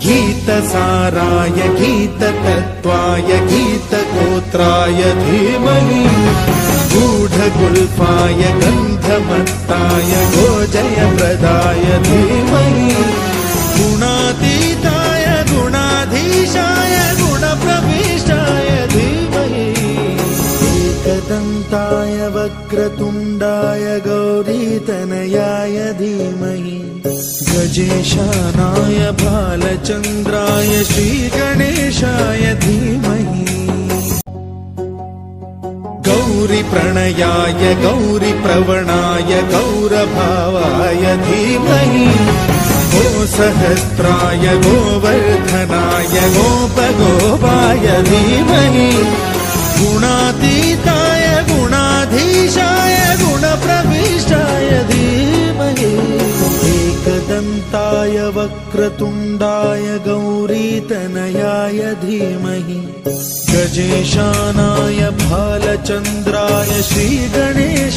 गीतसाराय गीततत्त्वाय गीतगोत्राय धीमहि गूढगुल्फाय गन्धमत्ताय गोजयप्रदाय धीमहि गुणातीताय गुणाधीशाय गुणप्रविष्टाय धीमहि एकदन्ताय वक्रतुण्डाय गौरीतनयाय धीमहि गजेशानाय भालचन्द्राय श्रीगणेशाय धीमहि गौरीप्रणयाय गौरीप्रवणाय गौरभावाय धीमहि गोसहस्राय गोवर्धनाय गोपगोपाय धीमहि गुणातीताय गुणाधीशाय गुणप्रविष्टाय धीमहि एकदन्ताय वक्रतुण्डाय गौरीतनयाय धीमहि गजेशानाय भालचन्द्राय श्रीगणेशाय